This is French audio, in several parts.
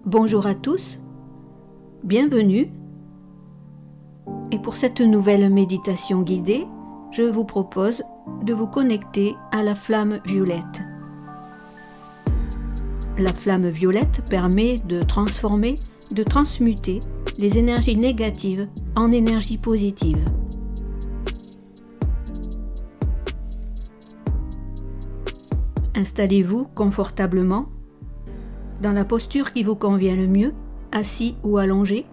Bonjour à tous, bienvenue. Et pour cette nouvelle méditation guidée, je vous propose de vous connecter à la flamme violette. La flamme violette permet de transformer, de transmuter les énergies négatives en énergies positives. Installez-vous confortablement dans la posture qui vous convient le mieux, assis ou allongé.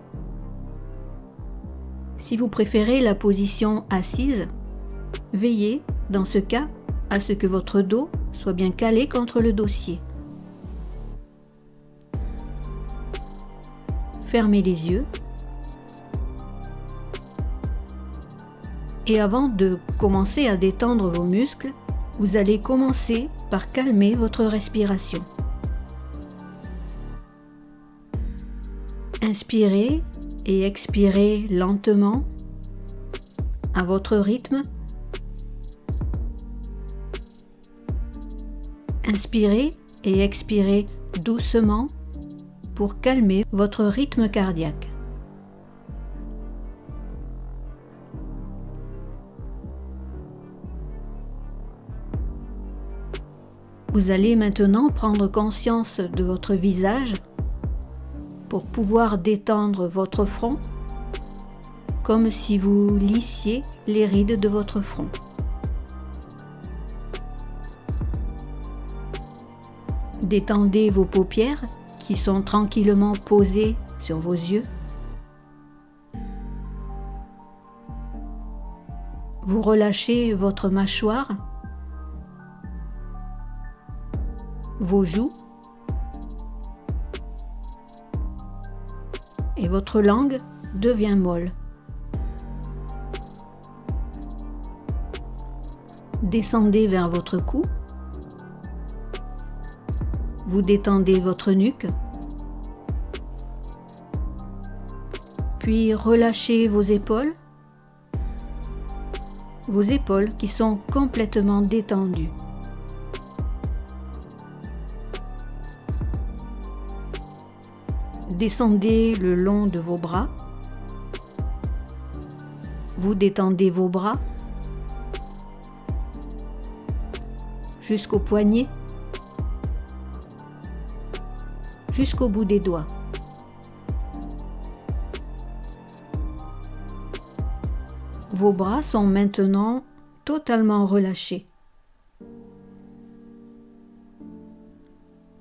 Si vous préférez la position assise, veillez, dans ce cas, à ce que votre dos soit bien calé contre le dossier. Fermez les yeux. Et avant de commencer à détendre vos muscles, vous allez commencer par calmer votre respiration. Inspirez et expirez lentement, à votre rythme. Inspirez et expirez doucement pour calmer votre rythme cardiaque. Vous allez maintenant prendre conscience de votre visage pour pouvoir détendre votre front, comme si vous lissiez les rides de votre front. Détendez vos paupières qui sont tranquillement posées sur vos yeux. Vous relâchez votre mâchoire, vos joues et votre langue devient molle. Descendez vers votre cou. Vous détendez votre nuque. Puis relâchez vos épaules qui sont complètement détendues. Descendez le long de vos bras. Vous détendez vos bras jusqu'aux poignets, jusqu'au bout des doigts. Vos bras sont maintenant totalement relâchés.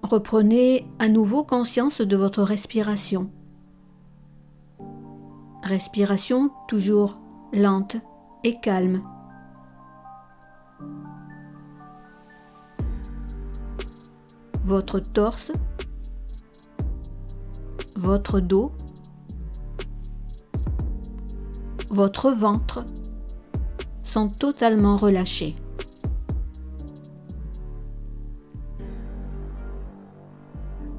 Reprenez à nouveau conscience de votre respiration. Respiration toujours lente et calme. Votre torse, votre dos, votre ventre sont totalement relâchés.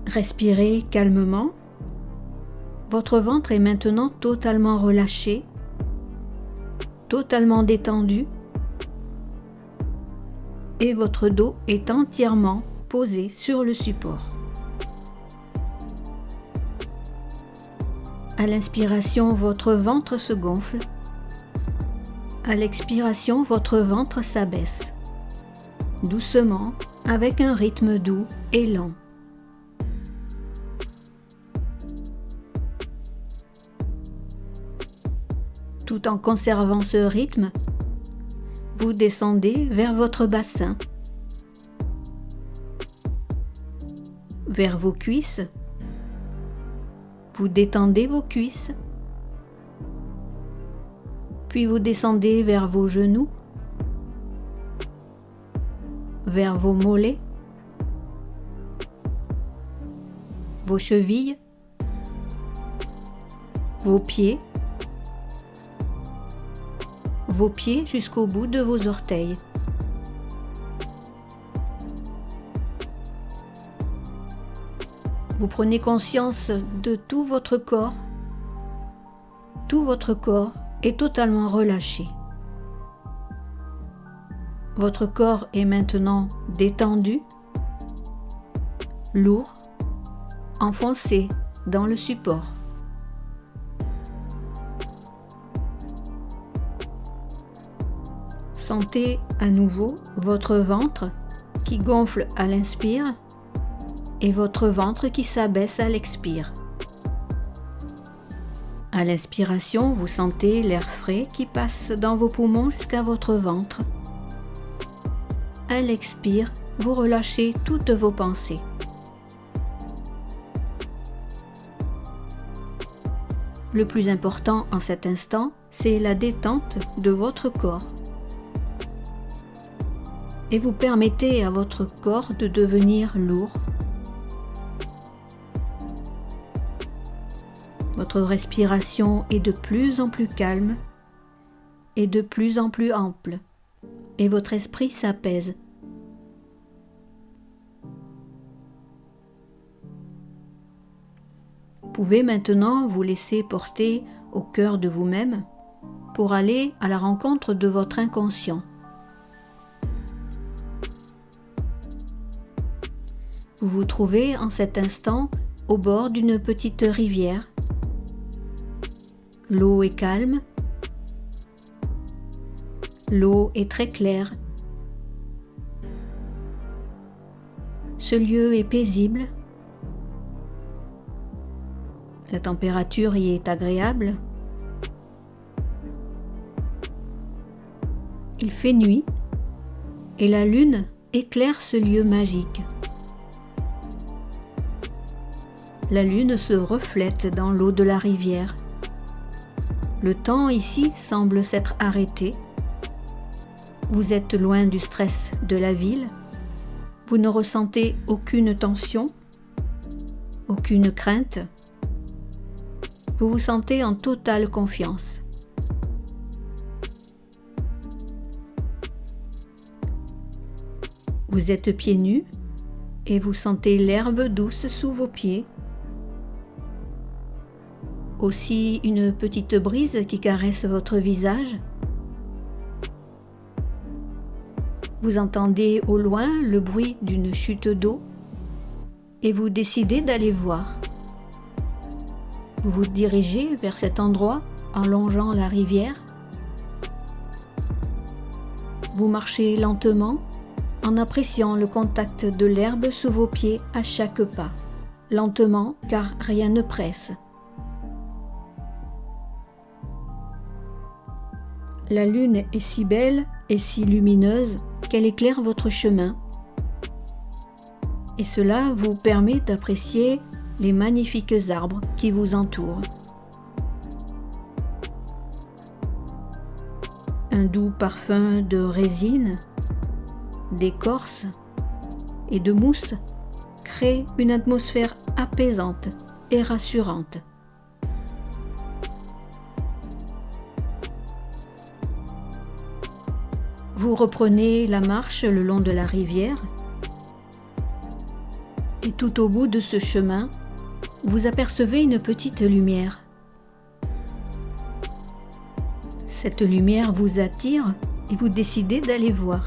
Respirez calmement. Votre ventre est maintenant totalement relâché, totalement détendu, et votre dos est entièrement posé sur le support. À l'inspiration, votre ventre se gonfle. À l'expiration, votre ventre s'abaisse, doucement, avec un rythme doux et lent. Tout en conservant ce rythme, vous descendez vers votre bassin, vers vos cuisses. Vous détendez vos cuisses, puis vous descendez vers vos genoux, vers vos mollets, vos chevilles, vos pieds jusqu'au bout de vos orteils. Vous prenez conscience de tout votre corps. Tout votre corps est totalement relâché. Votre corps est maintenant détendu, lourd, enfoncé dans le support. Sentez à nouveau votre ventre qui gonfle à l'inspire et votre ventre qui s'abaisse à l'expire. À l'inspiration, vous sentez l'air frais qui passe dans vos poumons jusqu'à votre ventre. À l'expire, vous relâchez toutes vos pensées. Le plus important en cet instant, c'est la détente de votre corps. Et vous permettez à votre corps de devenir lourd. Votre respiration est de plus en plus calme et de plus en plus ample, et votre esprit s'apaise. Vous pouvez maintenant vous laisser porter au cœur de vous-même pour aller à la rencontre de votre inconscient. Vous vous trouvez en cet instant au bord d'une petite rivière. L'eau est calme, l'eau est très claire. Ce lieu est paisible. La température y est agréable. Il fait nuit et la lune éclaire ce lieu magique. La lune se reflète dans l'eau de la rivière. Le temps ici semble s'être arrêté. Vous êtes loin du stress de la ville. Vous ne ressentez aucune tension, aucune crainte. Vous vous sentez en totale confiance. Vous êtes pieds nus et vous sentez l'herbe douce sous vos pieds. Aussi une petite brise qui caresse votre visage. Vous entendez au loin le bruit d'une chute d'eau et vous décidez d'aller voir. Vous vous dirigez vers cet endroit en longeant la rivière. Vous marchez lentement en appréciant le contact de l'herbe sous vos pieds à chaque pas. Lentement car rien ne presse. La lune est si belle et si lumineuse qu'elle éclaire votre chemin. Et cela vous permet d'apprécier les magnifiques arbres qui vous entourent. Un doux parfum de résine, d'écorce et de mousse crée une atmosphère apaisante et rassurante. Vous reprenez la marche le long de la rivière et tout au bout de ce chemin, vous apercevez une petite lumière. Cette lumière vous attire et vous décidez d'aller voir.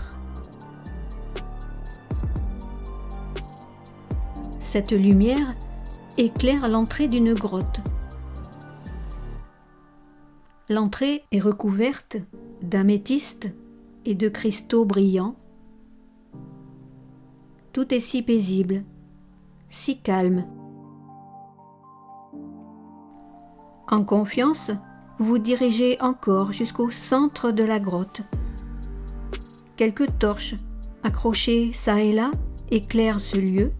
Cette lumière éclaire l'entrée d'une grotte. L'entrée est recouverte d'améthystes et de cristaux brillants. Tout est si paisible, si calme. En confiance, vous vous dirigez encore jusqu'au centre de la grotte. Quelques torches accrochées çà et là éclairent ce lieu.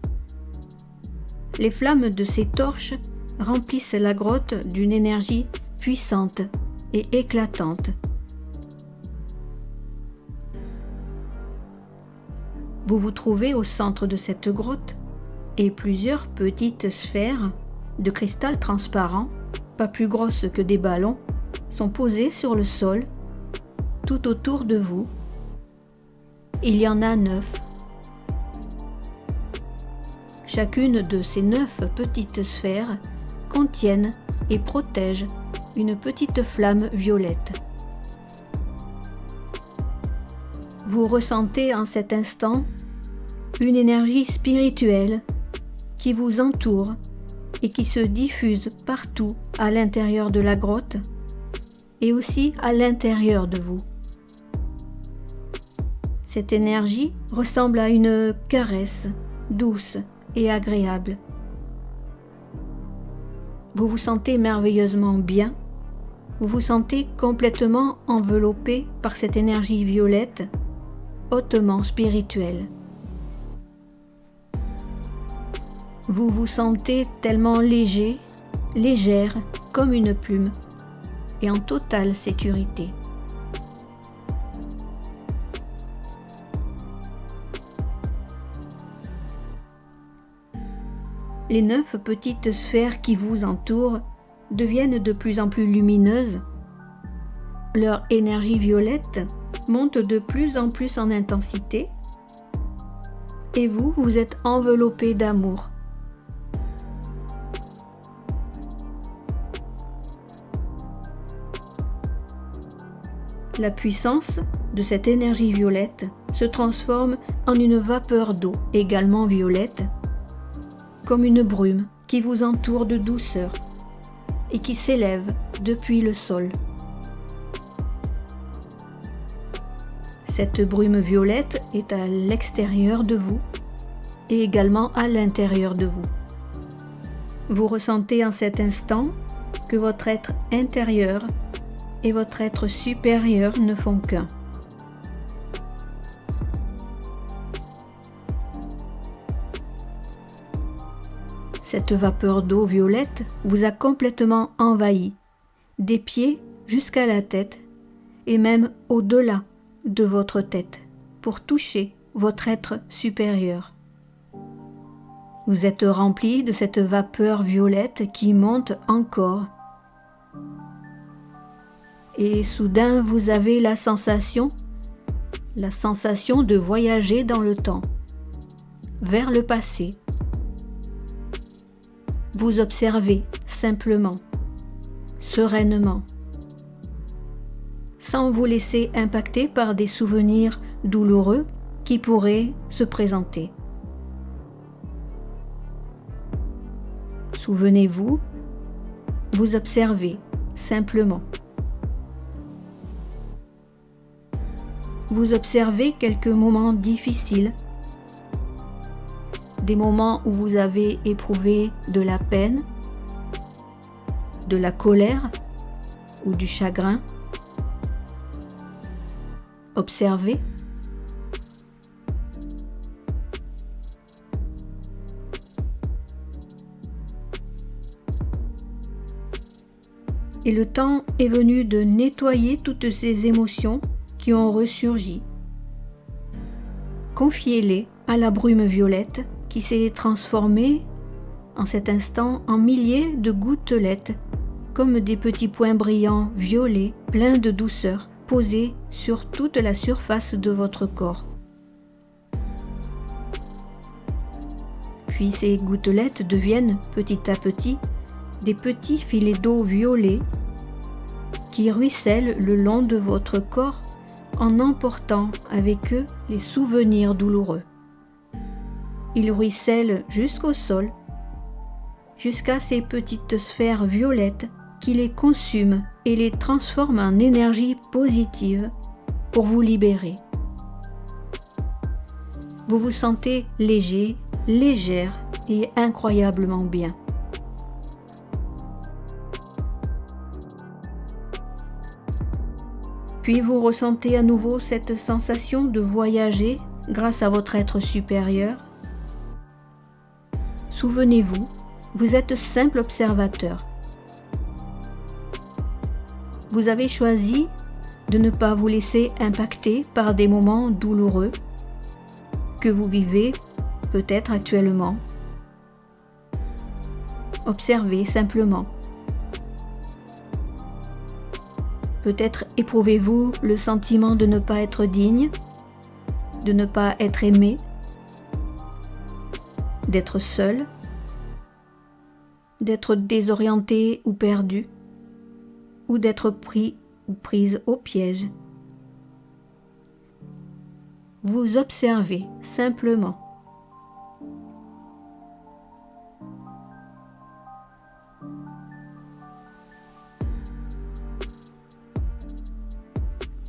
Les flammes de ces torches remplissent la grotte d'une énergie puissante et éclatante. Vous vous trouvez au centre de cette grotte et plusieurs petites sphères de cristal transparent, pas plus grosses que des ballons, sont posées sur le sol, tout autour de vous. Il y en a 9. Chacune de ces 9 petites sphères contiennent et protègent une petite flamme violette. Vous ressentez en cet instant une énergie spirituelle qui vous entoure et qui se diffuse partout à l'intérieur de la grotte et aussi à l'intérieur de vous. Cette énergie ressemble à une caresse douce et agréable. Vous vous sentez merveilleusement bien, vous vous sentez complètement enveloppé par cette énergie violette, hautement spirituelle. Vous vous sentez tellement léger, légère comme une plume et en totale sécurité. Les 9 petites sphères qui vous entourent deviennent de plus en plus lumineuses. Leur énergie violette monte de plus en plus en intensité et vous, vous êtes enveloppé d'amour. La puissance de cette énergie violette se transforme en une vapeur d'eau également violette, comme une brume qui vous entoure de douceur et qui s'élève depuis le sol. Cette brume violette est à l'extérieur de vous et également à l'intérieur de vous. Vous ressentez en cet instant que votre être intérieur et votre être supérieur ne font qu'un. Cette vapeur d'eau violette vous a complètement envahi, des pieds jusqu'à la tête et même au-delà de votre tête, pour toucher votre être supérieur. Vous êtes rempli de cette vapeur violette qui monte encore. Et soudain, vous avez la sensation de voyager dans le temps, vers le passé. Vous observez simplement, sereinement, sans vous laisser impacter par des souvenirs douloureux qui pourraient se présenter. Souvenez-vous, vous observez simplement. Vous observez quelques moments difficiles, des moments où vous avez éprouvé de la peine, de la colère ou du chagrin. Observez. Et le temps est venu de nettoyer toutes ces émotions qui ont ressurgi. Confiez-les à la brume violette qui s'est transformée en cet instant en milliers de gouttelettes, comme des petits points brillants violets pleins de douceur posés sur toute la surface de votre corps. Puis ces gouttelettes deviennent petit à petit des petits filets d'eau violets qui ruissellent le long de votre corps en emportant avec eux les souvenirs douloureux. Ils ruissellent jusqu'au sol, jusqu'à ces petites sphères violettes qui les consument et les transforment en énergie positive pour vous libérer. Vous vous sentez léger, légère et incroyablement bien. Puis vous ressentez à nouveau cette sensation de voyager grâce à votre être supérieur. Souvenez-vous, vous êtes simple observateur. Vous avez choisi de ne pas vous laisser impacter par des moments douloureux que vous vivez peut-être actuellement. Observez simplement. Peut-être éprouvez-vous le sentiment de ne pas être digne, de ne pas être aimé, d'être seul, d'être désorienté ou perdu, ou d'être pris ou prise au piège. Vous observez simplement.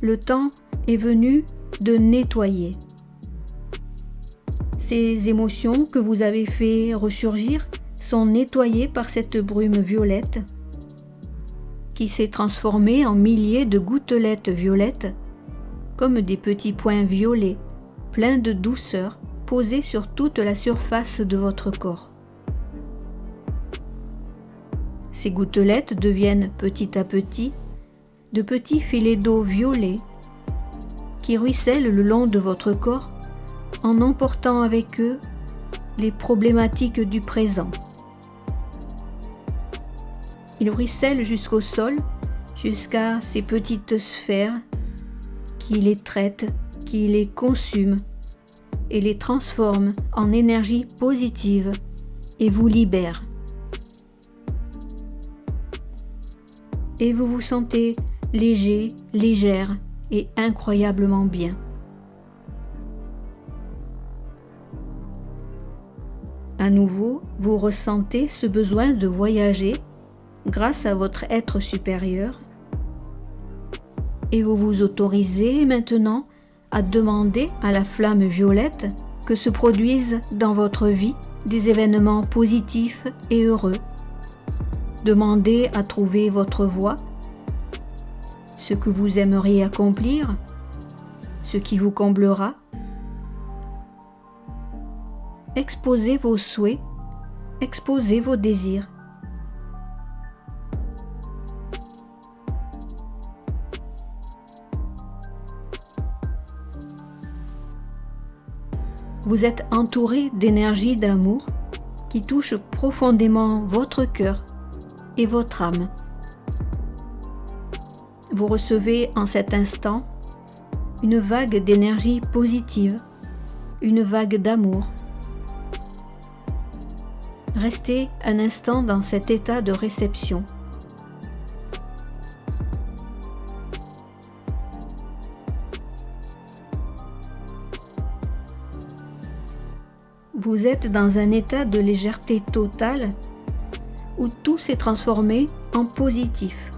le temps est venu de nettoyer. Ces émotions que vous avez fait ressurgir sont nettoyées par cette brume violette qui s'est transformée en milliers de gouttelettes violettes comme des petits points violets pleins de douceur posés sur toute la surface de votre corps. Ces gouttelettes deviennent petit à petit de petits filets d'eau violets qui ruissellent le long de votre corps en emportant avec eux les problématiques du présent. Ils ruissellent jusqu'au sol, jusqu'à ces petites sphères qui les traitent, qui les consument et les transforment en énergie positive et vous libèrent. Et vous vous sentez léger, légère et incroyablement bien. À nouveau, vous ressentez ce besoin de voyager grâce à votre être supérieur et vous vous autorisez maintenant à demander à la flamme violette que se produisent dans votre vie des événements positifs et heureux. Demandez à trouver votre voie, ce que vous aimeriez accomplir, ce qui vous comblera. Exposez vos souhaits, exposez vos désirs. Vous êtes entouré d'énergie d'amour qui touche profondément votre cœur et votre âme. Vous recevez en cet instant une vague d'énergie positive, une vague d'amour. Restez un instant dans cet état de réception. Vous êtes dans un état de légèreté totale où tout s'est transformé en positif.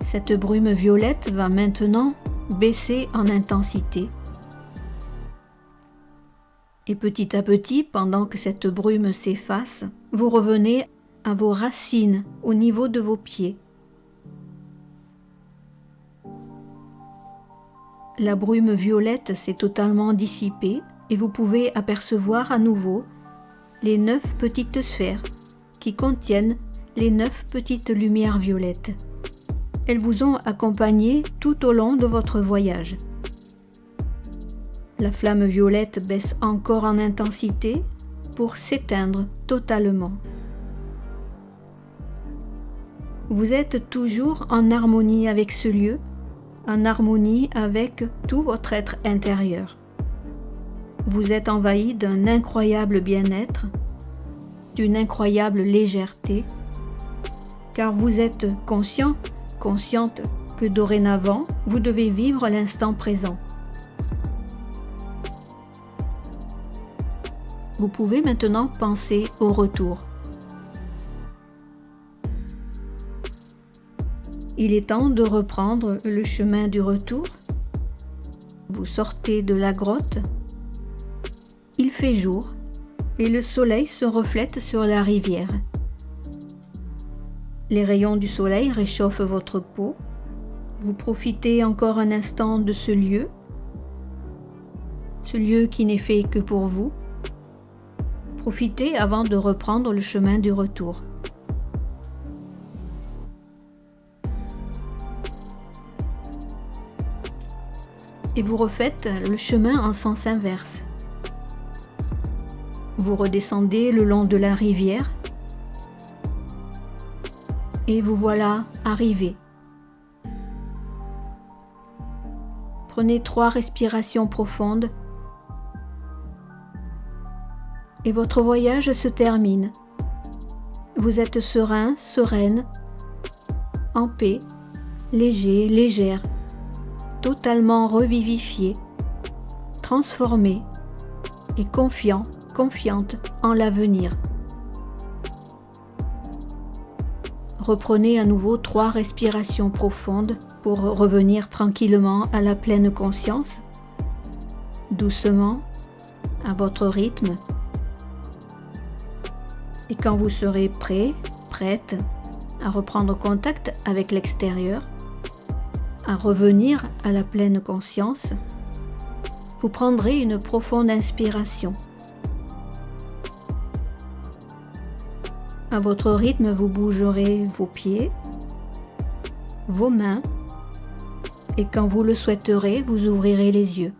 Cette brume violette va maintenant baisser en intensité. Et petit à petit, pendant que cette brume s'efface, vous revenez à vos racines au niveau de vos pieds. La brume violette s'est totalement dissipée et vous pouvez apercevoir à nouveau les 9 petites sphères qui contiennent les 9 petites lumières violettes. Elles vous ont accompagné tout au long de votre voyage. La flamme violette baisse encore en intensité pour s'éteindre totalement. Vous êtes toujours en harmonie avec ce lieu, en harmonie avec tout votre être intérieur. Vous êtes envahi d'un incroyable bien-être, d'une incroyable légèreté, car vous êtes conscient, consciente que dorénavant, vous devez vivre l'instant présent. Vous pouvez maintenant penser au retour. Il est temps de reprendre le chemin du retour. Vous sortez de la grotte. Il fait jour et le soleil se reflète sur la rivière. Les rayons du soleil réchauffent votre peau. Vous profitez encore un instant de ce lieu qui n'est fait que pour vous. Profitez avant de reprendre le chemin du retour. Et vous refaites le chemin en sens inverse. Vous redescendez le long de la rivière et vous voilà arrivé. Prenez 3 respirations profondes et votre voyage se termine. Vous êtes serein, sereine, en paix, léger, légère, totalement revivifié, transformé et confiant, confiante en l'avenir. reprenez à nouveau 3 respirations profondes pour revenir tranquillement à la pleine conscience, doucement, à votre rythme. Et quand vous serez prêt, prête à reprendre contact avec l'extérieur, à revenir à la pleine conscience, vous prendrez une profonde inspiration. À votre rythme, vous bougerez vos pieds, vos mains, et quand vous le souhaiterez, vous ouvrirez les yeux.